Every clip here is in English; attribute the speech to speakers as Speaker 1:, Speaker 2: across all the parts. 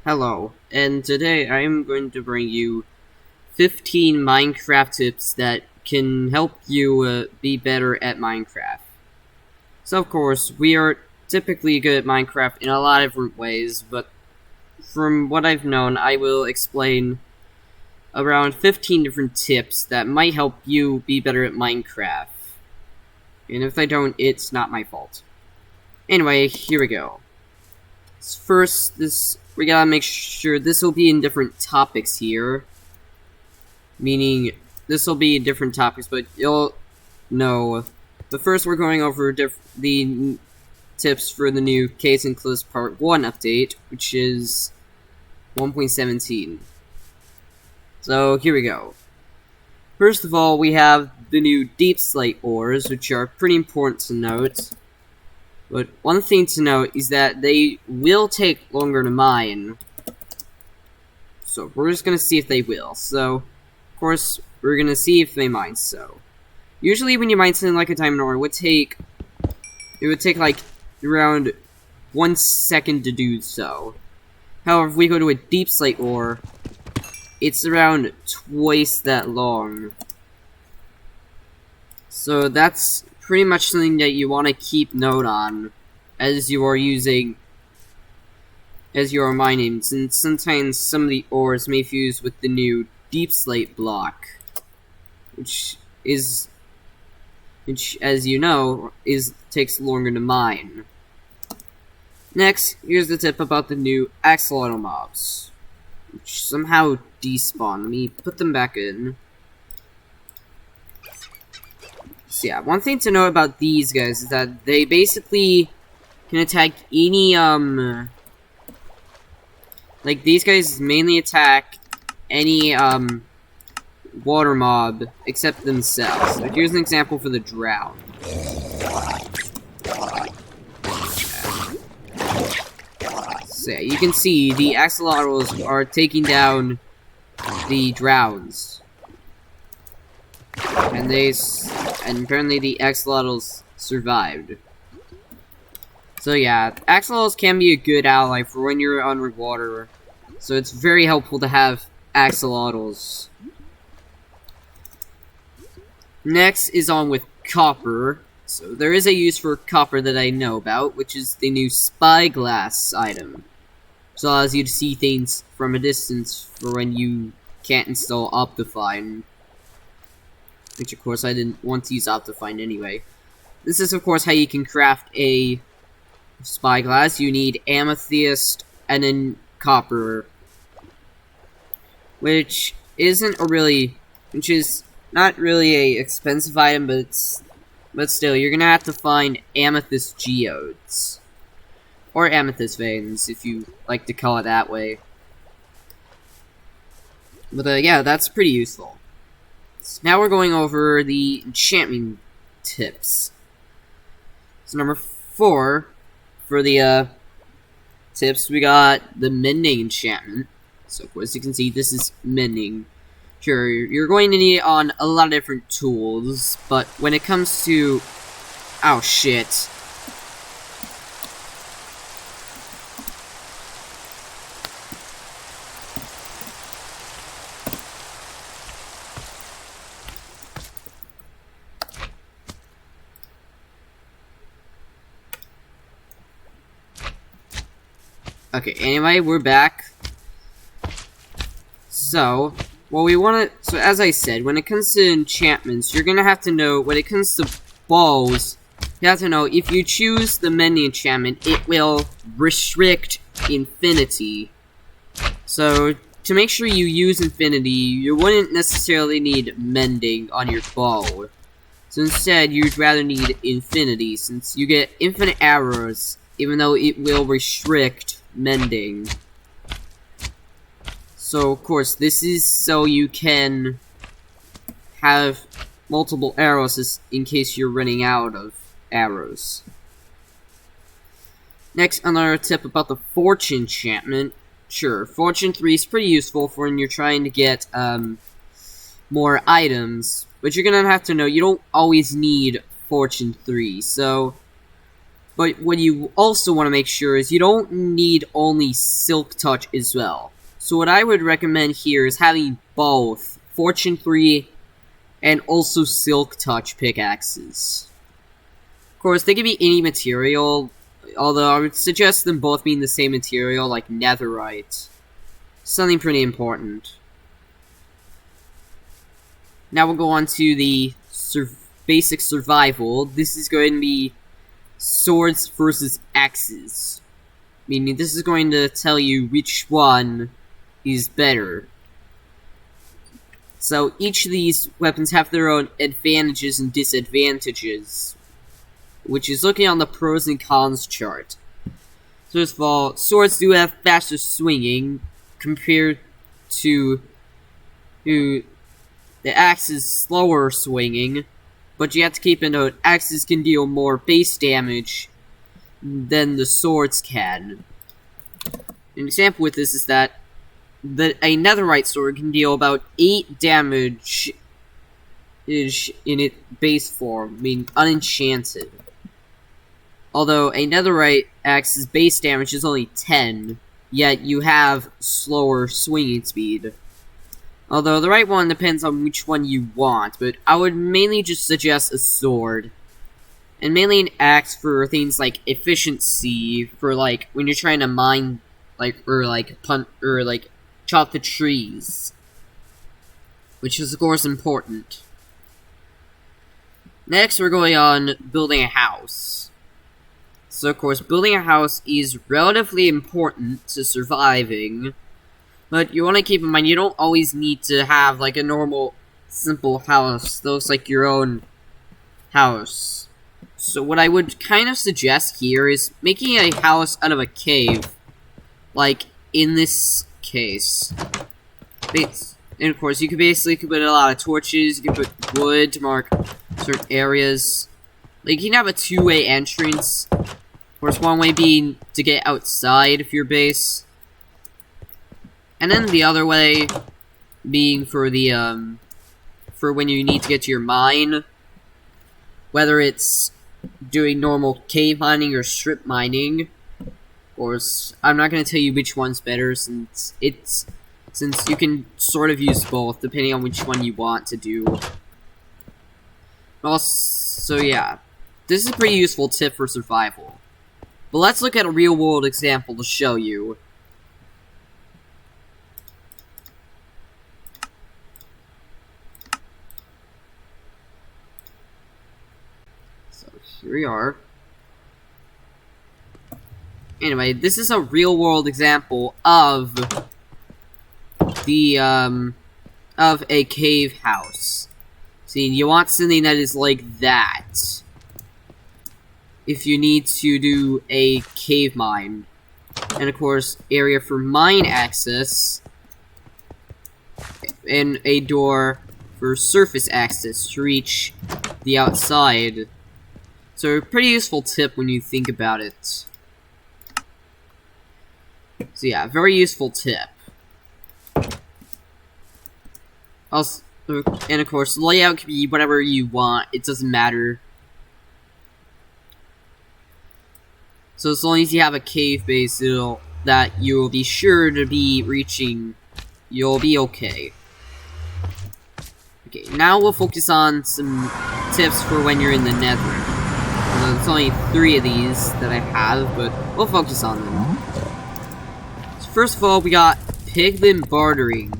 Speaker 1: Hello, and today I am going to bring you 15 Minecraft tips that can help you be better at Minecraft. So, of course, we are typically good at Minecraft in a lot of different ways, but from what I've known, I will explain around 15 different tips that might help you be better at Minecraft. And if I don't, it's not my fault. Anyway, here we go. First, we gotta make sure this will be in different topics here. Meaning, this will be different topics, but you'll know. But first, we're going over the tips for the new Case and Close Part 1 update, which is 1.17. So, here we go. First of all, we have the new Deep Slate ores, which are pretty important to note. But one thing to note is that they will take longer to mine. So, we're just gonna see if they will. So, of course, we're gonna see if they mine. So, usually when you mine something like a diamond ore, it would take like around 1 second to do so. However, if we go to a deep slate ore, it's around twice that long. So that's pretty much something that you want to keep note on as you are mining, since sometimes some of the ores may fuse with the new deep slate block, which as you know takes longer to mine. Next, here's the tip about the new axolotl mobs, which somehow despawn. Let me put them back in. So yeah, one thing to know about these guys is that they basically can attack any, like, these guys mainly attack any, water mob except themselves. So here's an example for the drown. So yeah, you can see the axolotls are taking down the drowns. And apparently the axolotls survived. So yeah, axolotls can be a good ally for when you're underwater. So it's very helpful to have axolotls. Next is on with copper. So there is a use for copper that I know about, which is the new spyglass item. Which allows you to see things from a distance for when you can't install Optifine. Which, of course, I didn't want to use Optifine anyway. This is, of course, how you can craft a spyglass. You need amethyst and then copper. Which is not really a expensive item, but still, you're gonna have to find amethyst geodes. Or amethyst veins, if you like to call it that way. But, yeah, that's pretty useful. So now we're going over the enchantment tips. So number 4 for the tips, we got the Mending enchantment. So of course you can see this is Mending. Sure, you're going to need it on a lot of different tools, but when it comes to... Oh shit. Okay, anyway, we're back. So, so as I said, when it comes to enchantments, you're gonna have to know, when it comes to balls, you have to know, if you choose the Mending enchantment, it will restrict infinity. So, to make sure you use infinity, you wouldn't necessarily need Mending on your bow. So instead, you'd rather need infinity, since you get infinite arrows, even though it will restrict Mending. So, of course, this is so you can have multiple arrows in case you're running out of arrows. Next, another tip about the Fortune enchantment. Sure, Fortune 3 is pretty useful for when you're trying to get more items, but you're gonna have to know you don't always need Fortune 3, so... But what you also want to make sure is you don't need only Silk Touch as well. So what I would recommend here is having both Fortune 3 and also Silk Touch pickaxes. Of course, they can be any material, although I would suggest them both being the same material, like netherite. Something pretty important. Now we'll go on to the basic survival. This is going to be swords versus axes. Meaning this is going to tell you which one is better. So each of these weapons have their own advantages and disadvantages, which is looking on the pros and cons chart. First of all, swords do have faster swinging compared to the axe's slower swinging, but you have to keep in note, axes can deal more base damage than the swords can. An example with this is that a netherite sword can deal about 8 damage in its base form, meaning unenchanted. Although a netherite axe's base damage is only 10, yet you have slower swinging speed. Although the right one depends on which one you want, but I would mainly just suggest a sword. And mainly an axe for things like efficiency, for like when you're trying to mine, chop the trees. Which is of course important. Next we're going on building a house. So of course building a house is relatively important to surviving. But you want to keep in mind, you don't always need to have, like, a normal, simple house that looks like your own house. So what I would kind of suggest here is making a house out of a cave. Like, in this case. And of course, you can basically put a lot of torches, you can put wood to mark certain areas. Like, you can have a two-way entrance. Of course, one way being to get outside of your base. And then the other way being for the, for when you need to get to your mine. Whether it's doing normal cave mining or strip mining. Of course, I'm not going to tell you which one's better since you can sort of use both depending on which one you want to do. Also, yeah. This is a pretty useful tip for survival. But let's look at a real-world example to show you. Here we are. Anyway, this is a real-world example of the, of a cave house. See, you want something that is like that. If you need to do a cave mine. And of course, area for mine access. And a door for surface access to reach the outside. So, a pretty useful tip when you think about it. So yeah, very useful tip. Also, and of course, layout can be whatever you want, it doesn't matter. So as long as you have a cave base that you'll be sure to be reaching, you'll be okay. Okay, now we'll focus on some tips for when you're in the nether. There's only 3 of these that I have, but we'll focus on them. So first of all, we got piglin bartering.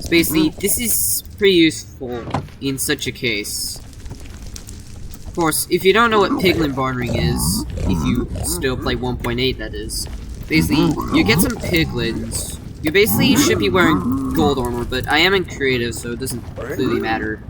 Speaker 1: So basically, this is pretty useful in such a case. Of course, if you don't know what piglin bartering is, if you still play 1.8 that is, basically, you get some piglins. You basically should be wearing gold armor, but I am in creative, so it doesn't clearly matter.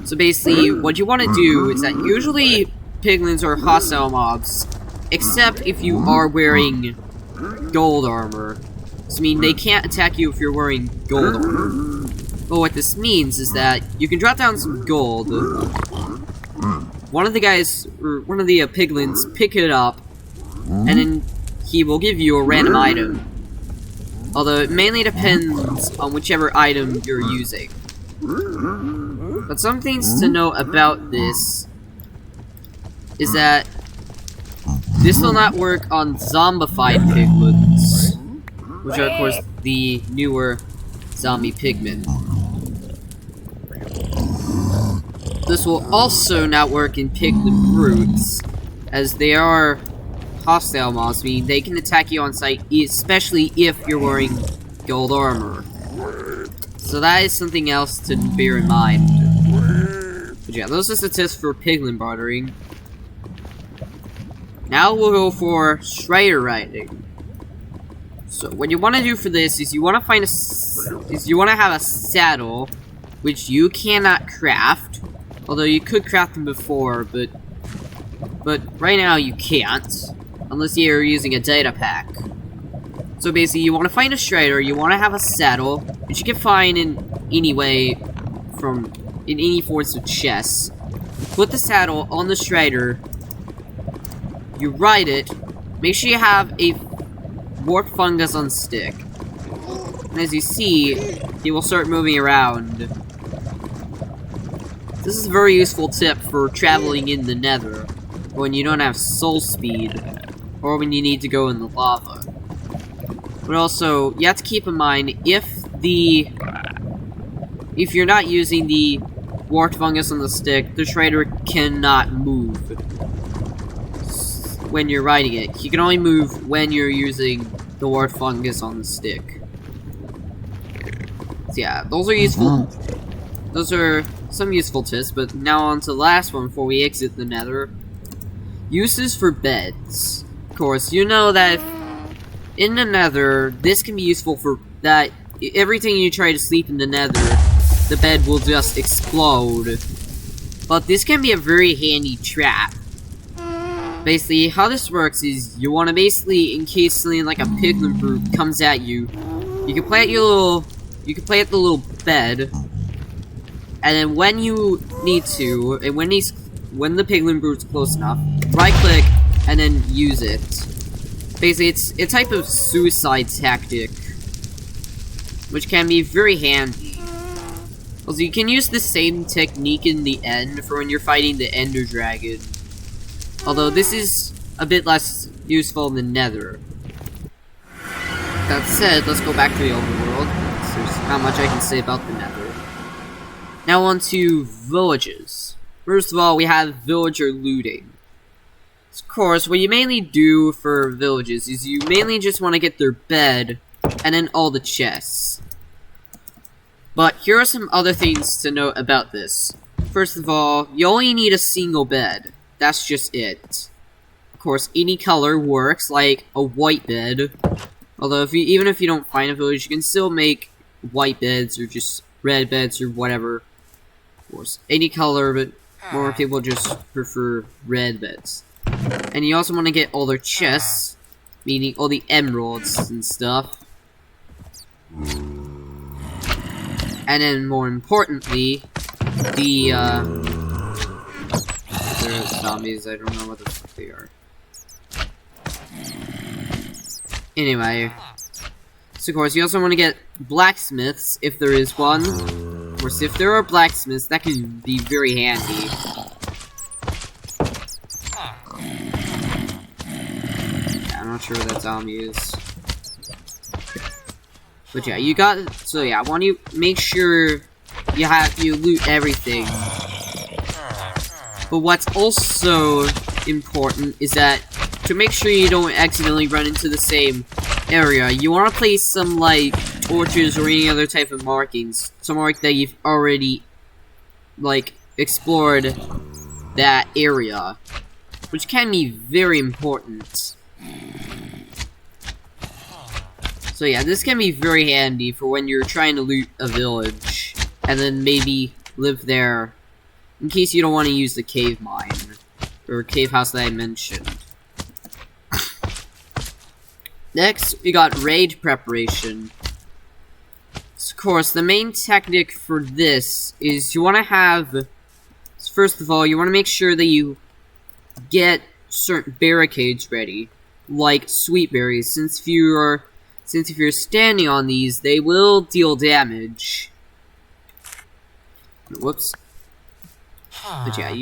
Speaker 1: So basically, what you want to do is that usually piglins are hostile mobs, except if you are wearing gold armor. So I mean, they can't attack you if you're wearing gold armor. But what this means is that you can drop down some gold. One of the guys, or one of the piglins, pick it up, and then he will give you a random item. Although it mainly depends on whichever item you're using. But some things to know about this is that this will not work on zombified piglins, which are of course the newer zombie pigmen. This will also not work in piglin brutes, as they are hostile mobs, meaning they can attack you on sight, especially if you're wearing gold armor. So that is something else to bear in mind. But yeah, those are the tips for piglin bartering. Now we'll go for strider riding. So what you want to do for this is you want to find have a saddle, which you cannot craft. Although you could craft them before, but right now you can't, unless you're using a data pack. So basically, you want to find a strider, you want to have a saddle, which you can find in any way in any forms of chests. Put the saddle on the strider, you ride it, make sure you have a warp fungus on stick. And as you see, he will start moving around. This is a very useful tip for traveling in the nether, when you don't have soul speed, or when you need to go in the lava. But also, you have to keep in mind, if you're not using the warped fungus on the stick, the strider cannot move when you're riding it. He can only move when you're using the warped fungus on the stick. So yeah, those are useful. Those are some useful tips, but now on to the last one before we exit the nether. Uses for beds. Of course, you know that in the nether, this can be useful for that. Everything you try to sleep in the nether, the bed will just explode. But this can be a very handy trap. Basically, how this works is you want to basically, in case something like a piglin brute comes at you, you can play at the little bed. And then when you need to, and when the piglin brute's close enough, right-click and then use it. Basically, it's a type of suicide tactic, which can be very handy. Also, you can use the same technique in the end for when you're fighting the Ender Dragon. Although this is a bit less useful in the Nether. That said, let's go back to the overworld. There's not much I can say about the Nether. Now on to villages. First of all, we have villager looting. Of course, what you mainly do for villages is you mainly just want to get their bed and then all the chests. But here are some other things to note about this. First of all, you only need a single bed. That's just it. Of course, any color works, like a white bed. Although, even if you don't find a village, you can still make white beds or just red beds or whatever. Of course, any color, but more people just prefer red beds. And you also want to get all their chests, meaning all the emeralds and stuff. And then, more importantly, the, they're zombies, I don't know what the fuck they are. Anyway, so of course, you also want to get blacksmiths, if there is one. Of course, if there are blacksmiths, that can be very handy. Yeah, I'm not sure where that zombie is. But yeah, I want you make sure you loot everything. But what's also important is that to make sure you don't accidentally run into the same area, you want to place some, like, torches or any other type of markings, to mark that you've already, like, explored that area, which can be very important. So yeah, this can be very handy for when you're trying to loot a village, and then maybe live there, in case you don't want to use the cave mine, or cave house that I mentioned. Next, we got raid preparation. So, of course, the main technique for this is you want to have, first of all, you want to make sure that you get certain barricades ready, like sweet berries, since if you're standing on these, they will deal damage. Whoops. But yeah,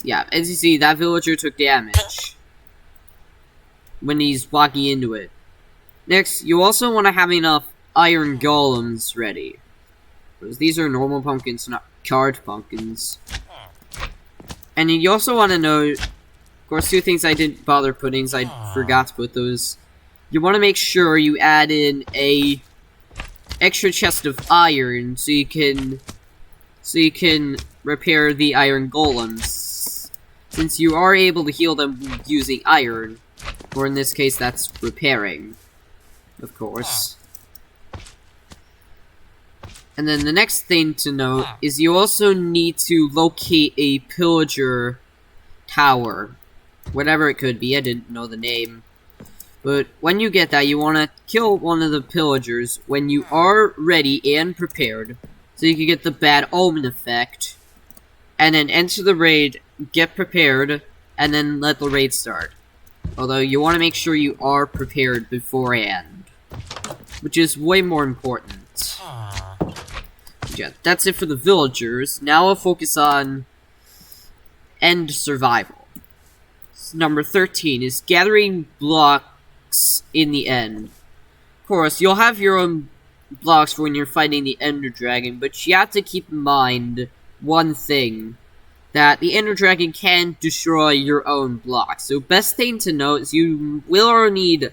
Speaker 1: Yeah, as you see, that villager took damage when he's walking into it. Next, you also want to have enough iron golems ready. Because these are normal pumpkins, not charged pumpkins. And you also want to know, of course, two things I didn't bother putting, so I forgot to put those. You want to make sure you add in a extra chest of iron so you can repair the iron golems, since you are able to heal them using iron, or in this case, that's repairing, of course. And then the next thing to note is you also need to locate a pillager tower. Whatever it could be, I didn't know the name. But when you get that, you want to kill one of the pillagers when you are ready and prepared, so you can get the bad omen effect. And then enter the raid, get prepared, and then let the raid start. Although you want to make sure you are prepared beforehand, which is way more important. Yeah, that's it for the villagers. Now I'll focus on end survival. So number 13 is gathering blocks in the end. Of course, you'll have your own blocks for when you're fighting the Ender Dragon, but you have to keep in mind one thing. That the Ender Dragon can destroy your own blocks. So best thing to note is you will need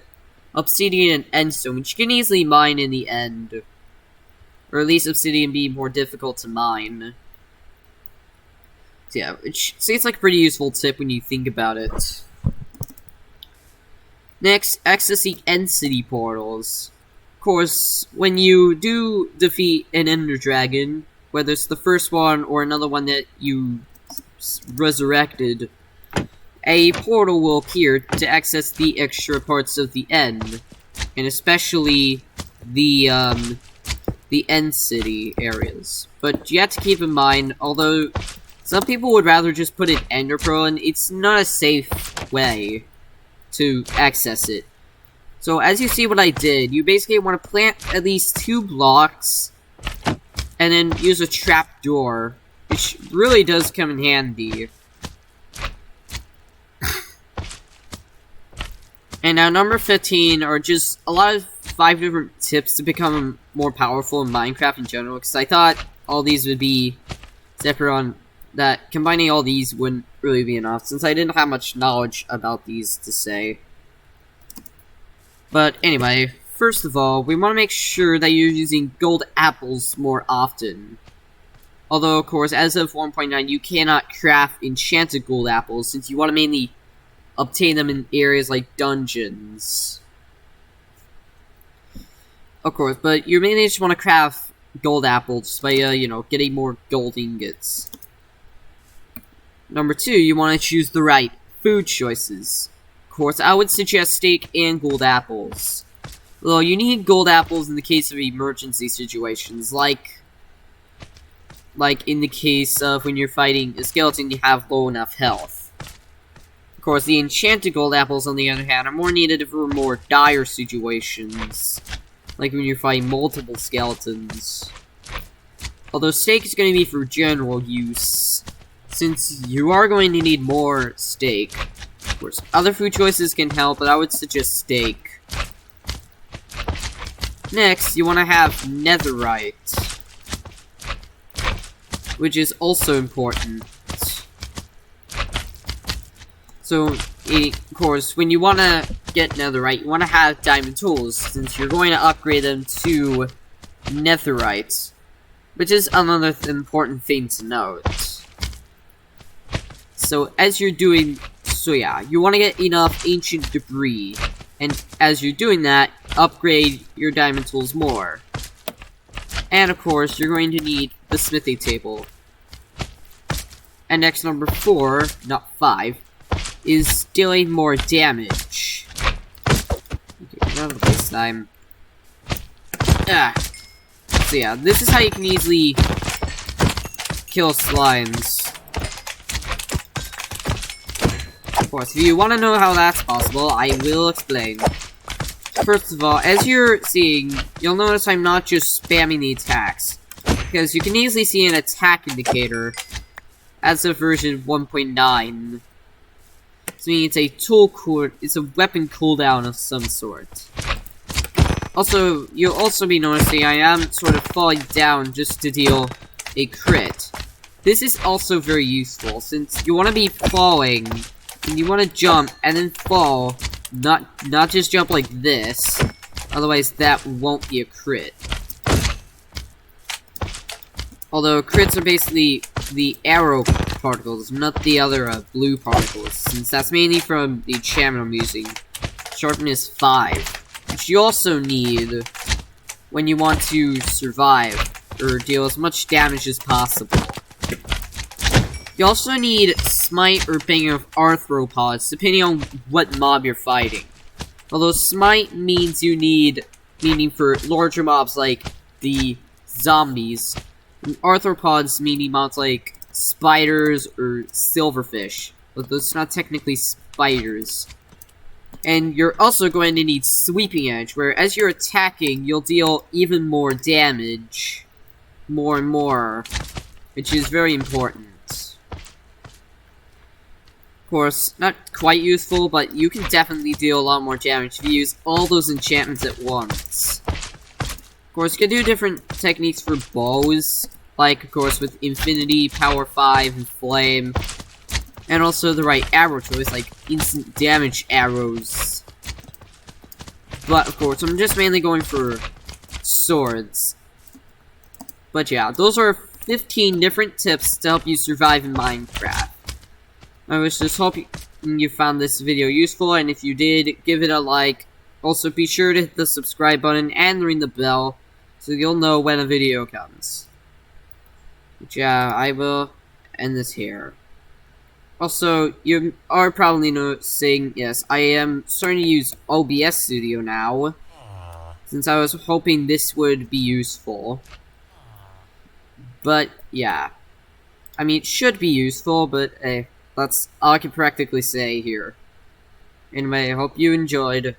Speaker 1: obsidian and endstone, which you can easily mine in the end. Or at least obsidian be more difficult to mine. So yeah, it's like a pretty useful tip when you think about it. Next, access the end city portals. Of course, when you do defeat an Ender Dragon, whether it's the first one or another one that you resurrected, a portal will appear to access the extra parts of the end, and especially the end city areas. But you have to keep in mind, although some people would rather just put an ender pearl in, it's not a safe way to access it. So as you see what I did, you basically want to plant at least 2 blocks, and then use a trap door, which really does come in handy. And now number 15 are just a lot of 5 different tips to become more powerful in Minecraft in general, because I thought all these would be separate on that. Combining all these wouldn't really be enough, since I didn't have much knowledge about these to say. But anyway, first of all, we want to make sure that you're using gold apples more often. Although, of course, as of 1.9, you cannot craft enchanted gold apples, since you want to mainly obtain them in areas like dungeons. Of course, but you mainly just want to craft gold apples by, getting more gold ingots. Number 2, you want to choose the right food choices. Of course, I would suggest steak and gold apples. Though you need gold apples in the case of emergency situations, like in the case of when you're fighting a skeleton, you have low enough health. Of course, the enchanted gold apples, on the other hand, are more needed for more dire situations, like when you're fighting multiple skeletons. Although steak is going to be for general use, since you are going to need more steak. Of course, other food choices can help, but I would suggest steak. Next, you want to have netherite, which is also important. So, of course, when you want to get netherite, you want to have diamond tools, since you're going to upgrade them to netherite, which is another important thing to note. So, as you're doing, you want to get enough ancient debris, and as you're doing that, upgrade your diamond tools more. And of course, you're going to need the smithing table. And next, number 4, not 5, is dealing more damage. Okay, not this time. So yeah, this is how you can easily kill slimes. Of course, if you want to know how that's possible, I will explain. First of all, as you're seeing, you'll notice I'm not just spamming the attacks, because you can easily see an attack indicator as of version 1.9. So it's a it's a weapon cooldown of some sort. Also, you'll also be noticing I am sort of falling down just to deal a crit. This is also very useful, since you want to be falling, and you want to jump, and then fall, not just jump like this, otherwise that won't be a crit. Although, crits are basically the arrow particles, not the other blue particles, since that's mainly from the enchantment I'm using, Sharpness 5. Which you also need when you want to survive, or deal as much damage as possible. You also need Smite or Banger of Arthropods, depending on what mob you're fighting. Although Smite means you need, meaning for larger mobs like the zombies, and Arthropods meaning mobs like spiders or silverfish, but those are not technically spiders. And you're also going to need Sweeping Edge, where as you're attacking, you'll deal even more damage. More and more. Which is very important. Of course, not quite useful, but you can definitely deal a lot more damage if you use all those enchantments at once. Of course, you can do different techniques for bows, like, of course, with Infinity, Power 5, and Flame. And also the right arrow choice, like instant damage arrows. But, of course, I'm just mainly going for swords. But yeah, those are 15 different tips to help you survive in Minecraft. I just hope you found this video useful, and if you did, give it a like. Also, be sure to hit the subscribe button and ring the bell, so you'll know when a video comes. But yeah, I will end this here. Also, you are probably noticing, yes, I am starting to use OBS Studio now, since I was hoping this would be useful. But, yeah. I mean, it should be useful, but, that's all I can practically say here. Anyway, I hope you enjoyed.